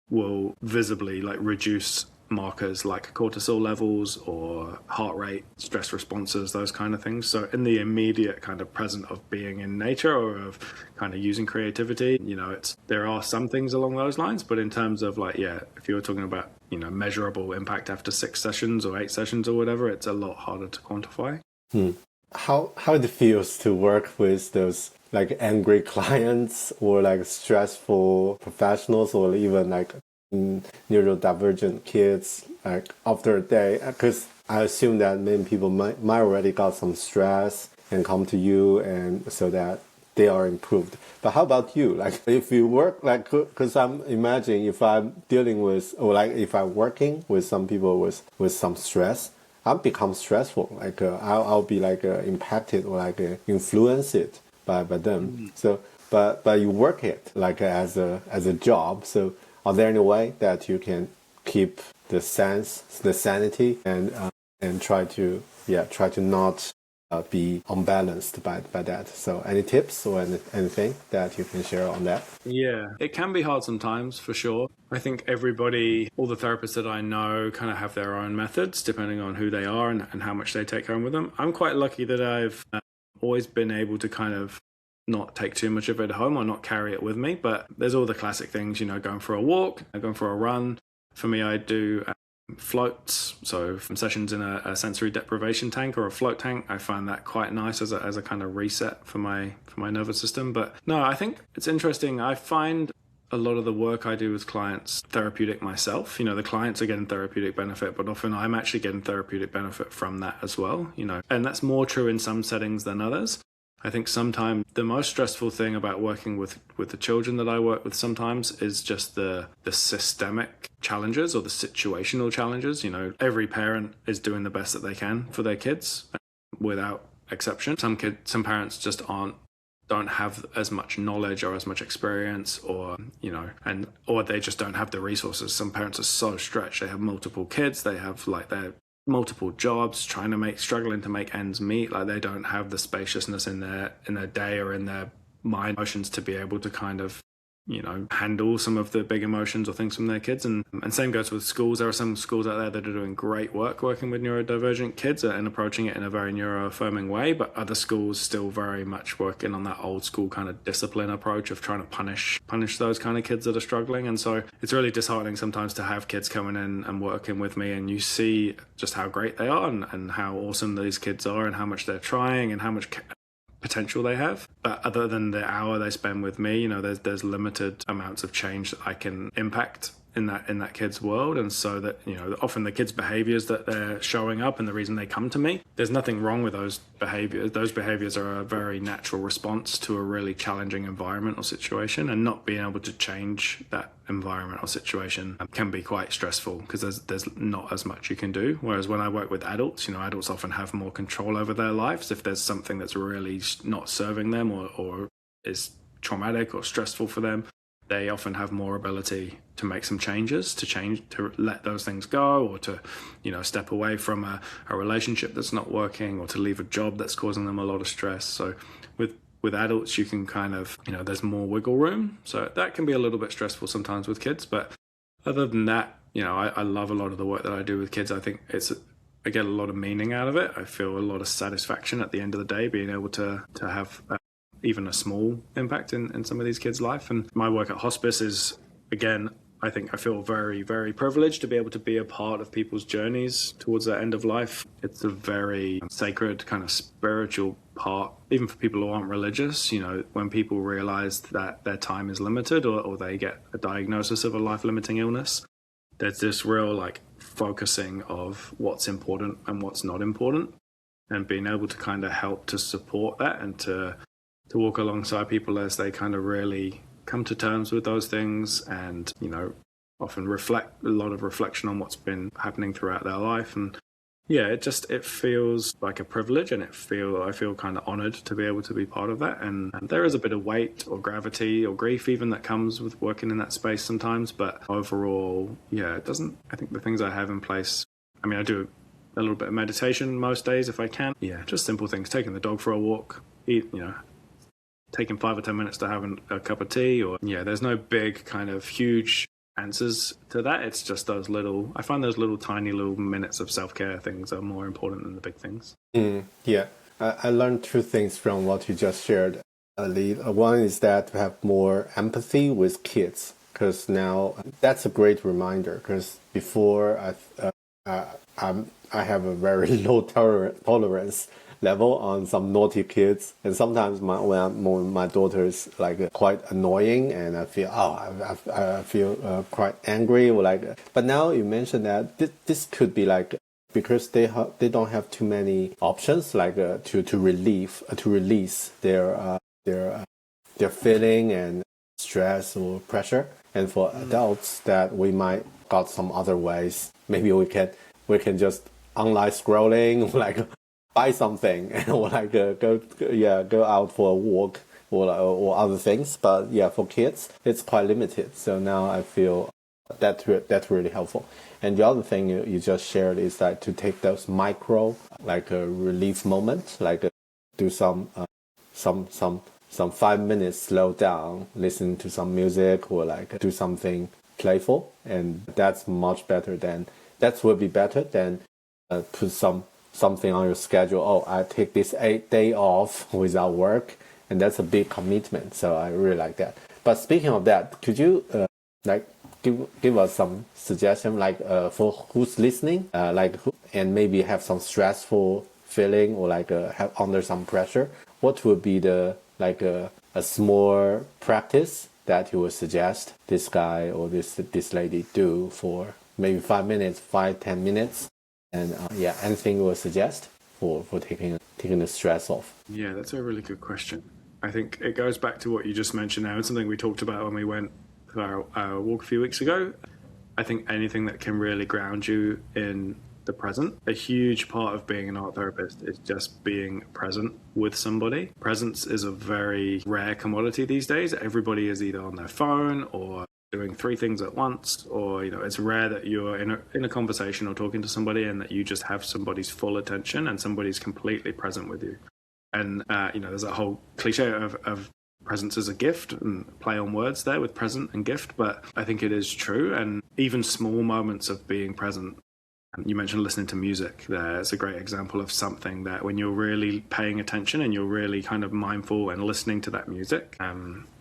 will visibly like reduce markers like cortisol levels or heart rate, stress responses, those kind of things. So in the immediate kind of present of being in nature or of kind of using creativity, there are some things along those lines, but in terms of like, if you were talking about, measurable impact after 6 sessions or 8 sessions or whatever, it's a lot harder to quantify. How it feels to work with those like angry clients or like stressful professionals or even like neurodivergent kids, like after a day? Because I assume that many people might already got some stress and come to you, and so that they are improved. But how about you? Like if you work, like, because I'm imagining if I'm dealing with, or like if I'm working with some people with some stress, I'll become stressful. Like I'll be like impacted or like influenced by them. So, but you work it like as a job. So, are there any way that you can keep the sanity, and try to not be unbalanced by that? So, any tips or anything that you can share on that? Yeah, it can be hard sometimes, for sure. I think everybody, all the therapists that I know kind of have their own methods depending on who they are and how much they take home with them. I'm quite lucky that I've always been able to kind of not take too much of it home or not carry it with me. But there's all the classic things, going for a walk, going for a run. For me, I do floats, so from sessions in a sensory deprivation tank or a float tank. I find that quite nice as a kind of reset for my nervous system. But no, I think it's interesting. I find a lot of the work I do with clients therapeutic myself. The clients are getting therapeutic benefit, but often I'm actually getting therapeutic benefit from that as well, and that's more true in some settings than others. I think sometimes the most stressful thing about working with the children that I work with sometimes is just the systemic challenges or the situational challenges. Every parent is doing the best that they can for their kids without exception. Some parents just don't have as much knowledge or as much experience, or or they just don't have the resources. Some parents are so stretched. They have multiple kids. They have like their multiple jobs, struggling to make ends meet. Like they don't have the spaciousness in their day or in their mind emotions to be able to kind of handle some of the big emotions or things from their kids. And same goes with schools. There are some schools out there that are doing great work working with neurodivergent kids and approaching it in a very neuroaffirming way, but other schools still very much working on that old school kind of discipline approach of trying to punish those kind of kids that are struggling. And so it's really disheartening sometimes to have kids coming in and working with me, and you see just how great they are and how awesome these kids are and how much they're trying and how much potential they have. But other than the hour they spend with me, there's limited amounts of change that I can impact in that kid's world. And so that often the kids' behaviors that they're showing up and the reason they come to me, there's nothing wrong with those behaviors are a very natural response to a really challenging environment or situation, and not being able to change that environment or situation can be quite stressful because there's not as much you can do. Whereas when I work with adults, adults often have more control over their lives. If there's something that's really not serving them or is traumatic or stressful for them, they often have more ability to make some changes, to let those things go, or to, step away from a relationship that's not working, or to leave a job that's causing them a lot of stress. So with adults, you can kind of, there's more wiggle room. So that can be a little bit stressful sometimes with kids. But other than that, I love a lot of the work that I do with kids. I think I get a lot of meaning out of it. I feel a lot of satisfaction at the end of the day, being able to have even a small impact in some of these kids' life. And my work at Hospice is, again, I think I feel very, very privileged to be able to be a part of people's journeys towards the end of life. It's a very sacred kind of spiritual part, even for people who aren't religious. When people realize that their time is limited, or they get a diagnosis of a life-limiting illness, there's this real focusing of what's important and what's not important, and being able to kind of help to support that and to walk alongside people as they kind of really come to terms with those things, and often reflect a lot of reflection on what's been happening throughout their life. And Yeah, it feels like a privilege, and I feel kind of honored to be able to be part of that. And there is a bit of weight or gravity or grief even that comes with working in that space sometimes. But overall, yeah, it doesn't. I think the things I have in place. I mean, I do a little bit of meditation most days if I can. Yeah, just simple things: taking the dog for a walk, taking 5 or 10 minutes to have a cup of tea, or there's no big kind of huge answers to that. It's just I find those little tiny little minutes of self-care things are more important than the big things. Yeah, I learned two things from what you just shared, Ali. One is that to have more empathy with kids, because now that's a great reminder, because before I have a very low tolerance level on some naughty kids, and sometimes when my daughter's like quite annoying, and I feel quite angry or like. But now you mentioned that this could be like, because they don't have too many options like to release their feeling and stress or pressure, and for adults that we might got some other ways. Maybe we can just online scrolling, like buy something, or like go out for a walk, or other things. But yeah, for kids it's quite limited. So now I feel that's really helpful. And the other thing you just shared is that to take those micro like a relief moment, like do some 5 minutes slow down, listen to some music, or like do something playful, and that will be better than put something on your schedule. Oh, I take this 8 day off without work, and that's a big commitment. So I really like that. But speaking of that, could you give us some suggestion, like for who's listening, and maybe have some stressful feeling, or like have under some pressure? What would be a small practice that you would suggest this guy or this lady do for maybe 5-10 minutes? And anything you would suggest for taking the stress off? Yeah, that's a really good question. I think it goes back to what you just mentioned now. It's something we talked about when we went for our walk a few weeks ago. I think anything that can really ground you in the present. A huge part of being an art therapist is just being present with somebody. Presence is a very rare commodity these days. Everybody is either on their phone or doing 3 things at once, or it's rare that you're in a conversation or talking to somebody and that you just have somebody's full attention and somebody's completely present with you. And there's that whole cliche of presence as a gift, and play on words there with present and gift, but I think it is true. And even small moments of being present, you mentioned listening to music there. It's a great example of something that when you're really paying attention and you're really kind of mindful and listening to that music,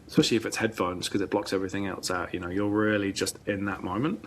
especially if it's headphones, because it blocks everything else out, you're really just in that moment.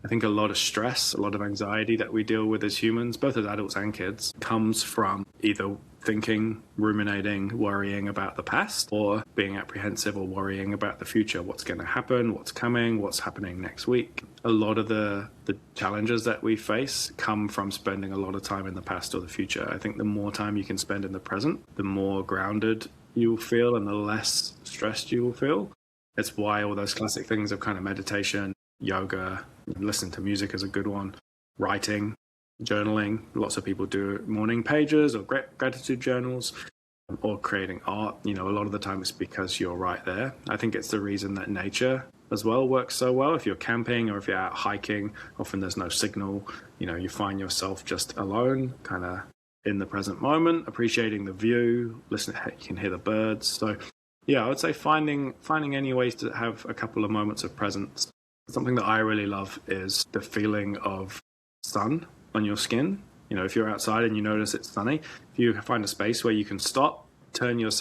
I think a lot of stress, a lot of anxiety that we deal with as humans, both as adults and kids, comes from either thinking, ruminating, worrying about the past, or being apprehensive or worrying about the future. What's going to happen? What's coming? What's happening next week? A lot of the challenges that we face come from spending a lot of time in the past or the future. I think the more time you can spend in the present, the more grounded you will feel and the less stressed you will feel. It's why all those classic things of kind of meditation, yoga, listening to music is a good one, writing, journaling. Lots of people do morning pages or gratitude journals, or creating art. A lot of the time it's because you're right there. I think it's the reason that nature as well works so well. If you're camping or if you're out hiking, often there's no signal. You find yourself just alone, kind of in the present moment, appreciating the view, listening, you can hear the birds. So yeah, I would say finding any ways to have a couple of moments of presence. Something that I really love is the feeling of sun on your skin. If you're outside and you notice it's sunny, if you find a space where you can stop, turn your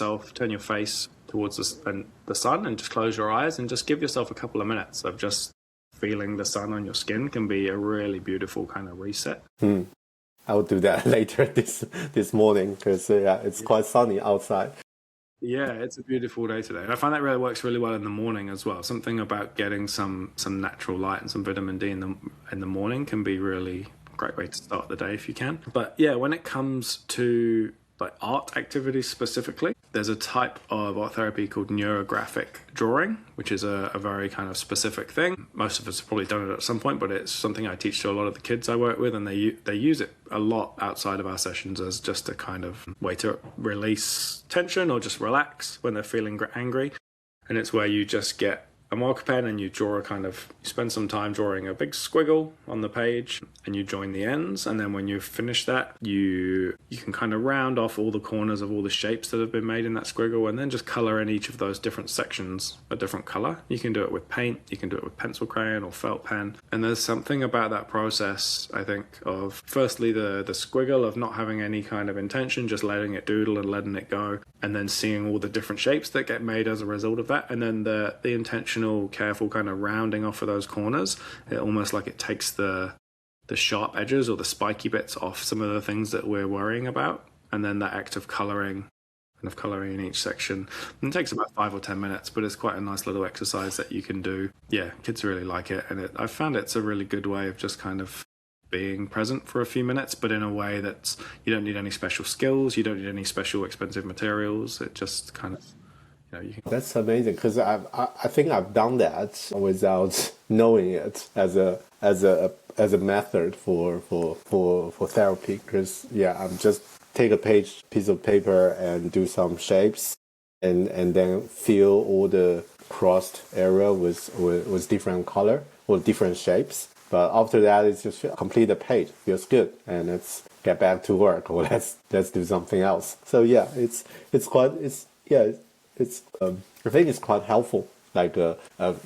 face towards the sun and just close your eyes and just give yourself a couple of minutes of just feeling the sun on your skin, can be a really beautiful kind of reset. I will do that later this morning, because it's quite sunny outside. Yeah, it's a beautiful day today. And I find that really works really well in the morning as well. Something about getting some natural light and some vitamin D in the morning can be really a great way to start the day if you can. But yeah, when it comes to like art activities specifically, there's a type of art therapy called neurographic drawing, which is a very kind of specific thing. Most of us have probably done it at some point, but it's something I teach to a lot of the kids I work with, and they use it a lot outside of our sessions as just a kind of way to release tension or just relax when they're feeling angry. And it's where you just get a marker pen and you draw you spend some time drawing a big squiggle on the page, and you join the ends, and then when you finish that, you can kind of round off all the corners of all the shapes that have been made in that squiggle, and then just color in each of those different sections a different color. You can do it with paint, you can do it with pencil crayon or felt pen, and there's something about that process, I think, of firstly the squiggle of not having any kind of intention, just letting it doodle and letting it go, and then seeing all the different shapes that get made as a result of that, and then the intentional, careful kind of rounding off of those corners. It almost like it takes the sharp edges or the spiky bits off some of the things that we're worrying about, and then that act of coloring in each section. And it takes about 5 or 10 minutes, but it's quite a nice little exercise that you can do. Yeah, kids really like it, and I found it's a really good way of just kind of being present for a few minutes, but in a way that you don't need any special skills, you don't need any special expensive materials. It just kind of, That's amazing, because I think I've done that without knowing it as a method for therapy. Because I'm just take a piece of paper and do some shapes, and then fill all the crossed area with different color or different shapes. But after that, it's just complete the page. Feels good, and let's get back to work, or let's do something else. So I think it's quite helpful, like a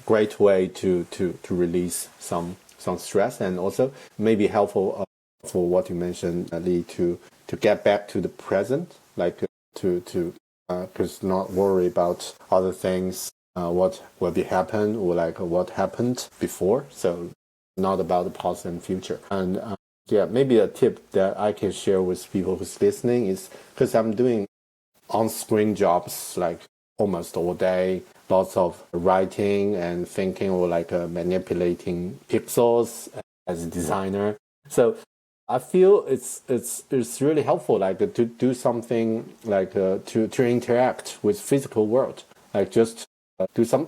great way to release some stress, and also maybe helpful for what you mentioned, Lee, to get back to the present, like because not worry about other things, what will be happen, or like what happened before. So not about the past and future. And maybe a tip that I can share with people who's listening is, because I'm doing on-screen jobs like almost all day, lots of writing and thinking, or like manipulating pixels as a designer. So I feel it's really helpful, like to do something like to interact with physical world, like just do some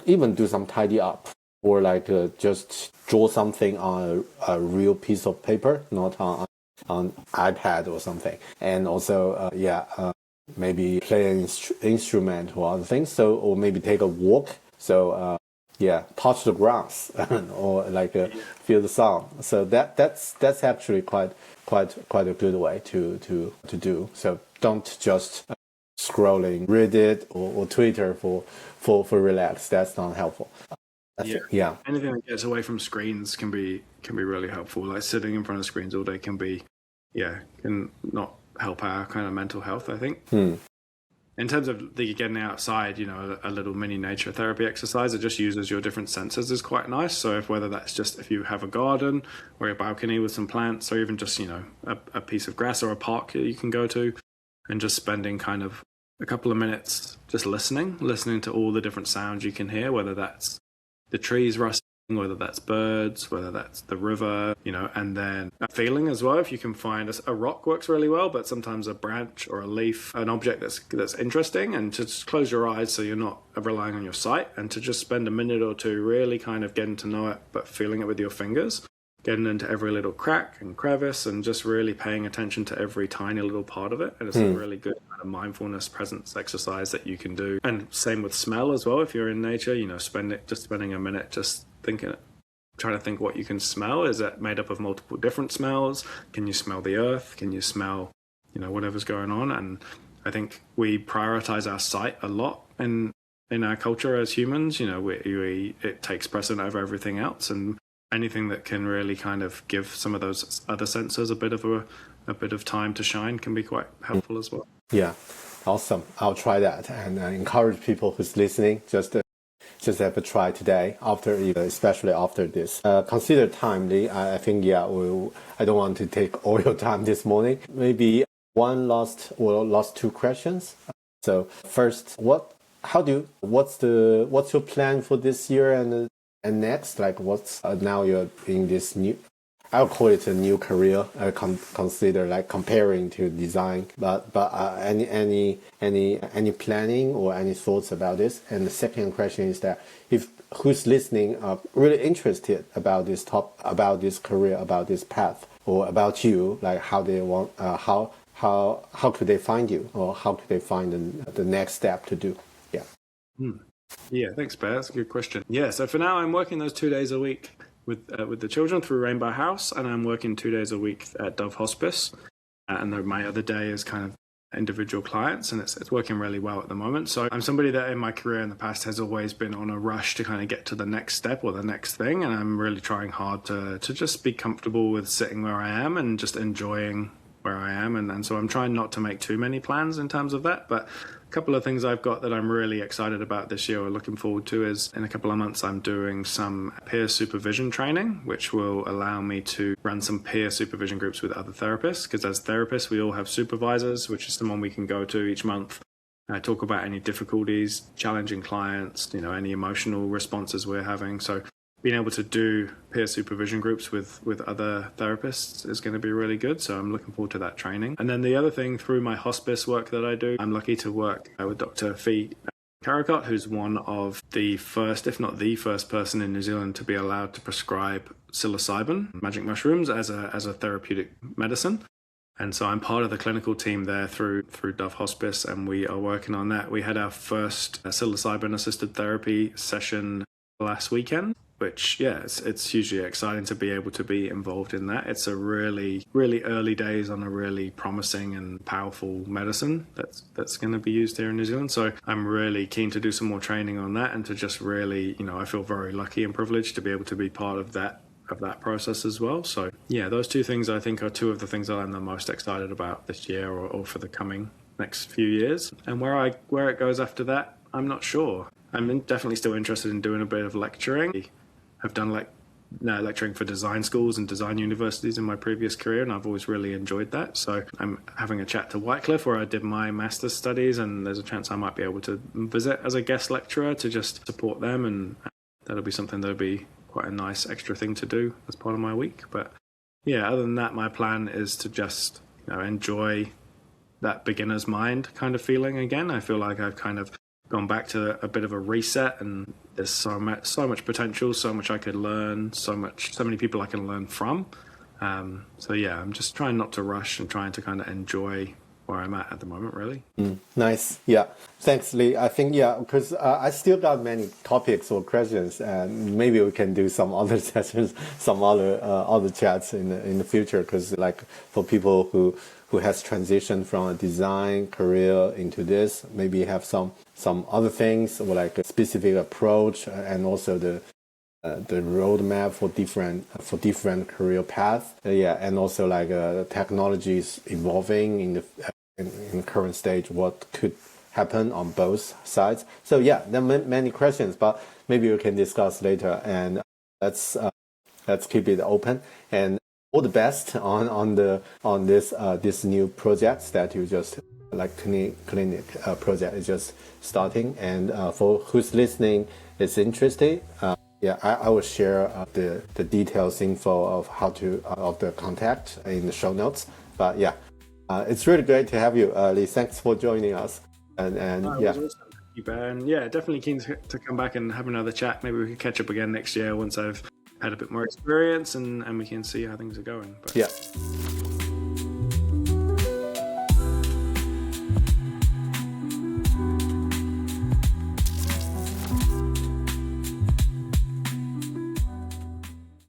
tidy up, or like just draw something on a real piece of paper, not on iPad or something, and also maybe play an instrument or other things. So, or maybe take a walk. So, touch the grass or like feel the sun. So that's actually quite a good way to do. So don't just scrolling Reddit or Twitter for relax. That's not helpful. Anything that gets away from screens can be really helpful. Like sitting in front of screens all day can not help our kind of mental health, I think. In terms of getting outside, a little mini nature therapy exercise that just uses your different senses is quite nice. So whether that's just if you have a garden or a balcony with some plants, or even just, a piece of grass or a park that you can go to, and just spending kind of a couple of minutes just listening to all the different sounds you can hear, whether that's the trees rustling, whether that's birds, whether that's the river, and then a feeling as well. If you can find a rock works really well, but sometimes a branch or a leaf, an object that's interesting, and to just close your eyes so you're not relying on your sight, and to just spend a minute or two really kind of getting to know it, but feeling it with your fingers, getting into every little crack and crevice, and just really paying attention to every tiny little part of it. And it's a really good kind of mindfulness presence exercise that you can do. And same with smell as well. If you're in nature, spending a minute just trying to think what you can smell. Is it made up of multiple different smells? Can you smell the earth? Can you smell, whatever's going on? And I think we prioritize our sight a lot in our culture as humans. It takes precedent over everything else, and anything that can really kind of give some of those other senses a bit of time to shine can be quite helpful as well. Yeah, awesome. I'll try that, and I encourage people who's listening just have a try today, especially after this. Consider timely. I think I don't want to take all your time this morning. Maybe one last two questions. So first, what's your plan for this year and next? Like, what's now you're in this new I'll call it a new career. I consider like comparing to design. But any planning or any thoughts about this? And the second question is that if who's listening are really interested about this about this career, about this path, or about you, like how they want how could they find you, or how could they find the next step to do? Yeah. Yeah, thanks, Bear. That's a good question. Yeah, so for now, I'm working those 2 days a week with the children through Rainbow House, and I'm working 2 days a week at Dove Hospice. And then my other day is kind of individual clients, and it's working really well at the moment. So I'm somebody that in my career in the past has always been on a rush to kind of get to the next step or the next thing, and I'm really trying hard to just be comfortable with sitting where I am and just enjoying where I am. And so I'm trying not to make too many plans in terms of that, but a couple of things I've got that I'm really excited about this year or looking forward to is in a couple of months I'm doing some peer supervision training, which will allow me to run some peer supervision groups with other therapists, because as therapists we all have supervisors, which is someone we can go to each month, talk about any difficulties, challenging clients, any emotional responses we're having. So being able to do peer supervision groups with other therapists is going to be really good. So I'm looking forward to that training. And then the other thing, through my hospice work that I do, I'm lucky to work with Dr. Fee Caracott, who's one of the first, if not the first person in New Zealand to be allowed to prescribe psilocybin, magic mushrooms, as a therapeutic medicine. And so I'm part of the clinical team there through Dove Hospice, and we are working on that. We had our first psilocybin-assisted therapy session last weekend, which, it's hugely exciting to be able to be involved in that. It's a really, really early days on a really promising and powerful medicine that's going to be used here in New Zealand. So I'm really keen to do some more training on that, and to just really, I feel very lucky and privileged to be able to be part of that process as well. So yeah, those two things I think are two of the things that I'm the most excited about this year or for the coming next few years. And where it goes after that, I'm not sure. I'm definitely still interested in doing a bit of lecturing. I've done lecturing for design schools and design universities in my previous career, and I've always really enjoyed that. So I'm having a chat to Whitecliffe, where I did my master's studies, and there's a chance I might be able to visit as a guest lecturer to just support them, and that'll be something that'll be quite a nice extra thing to do as part of my week. But yeah, other than that, my plan is to just enjoy that beginner's mind kind of feeling again. I feel like I've kind of gone back to a bit of a reset, and there's so much potential, so much I could learn, so many people I can learn from. So yeah, I'm just trying not to rush and trying to kind of enjoy where I'm at the moment, really. Nice. Yeah. Thanks, Lee. I think, because I still got many topics or questions, and maybe we can do some other sessions, some other chats in the future, because like for people who has transitioned from a design career into this, maybe have some other things, or like a specific approach, and also the roadmap for different career paths. And also like technologies evolving in the current stage, what could happen on both sides. So yeah, there are many questions, but maybe we can discuss later, and let's keep it open. And all the best on this new projects that you just like clinic project is just starting. And for who's listening is interested, I will share the details info of how to of the contact in the show notes. But it's really great to have you, Lee. Thanks for joining us. And Awesome. Thank you, Ben. Definitely keen to come back and have another chat. Maybe we can catch up again next year once I've had a bit more experience and we can see how things are going. But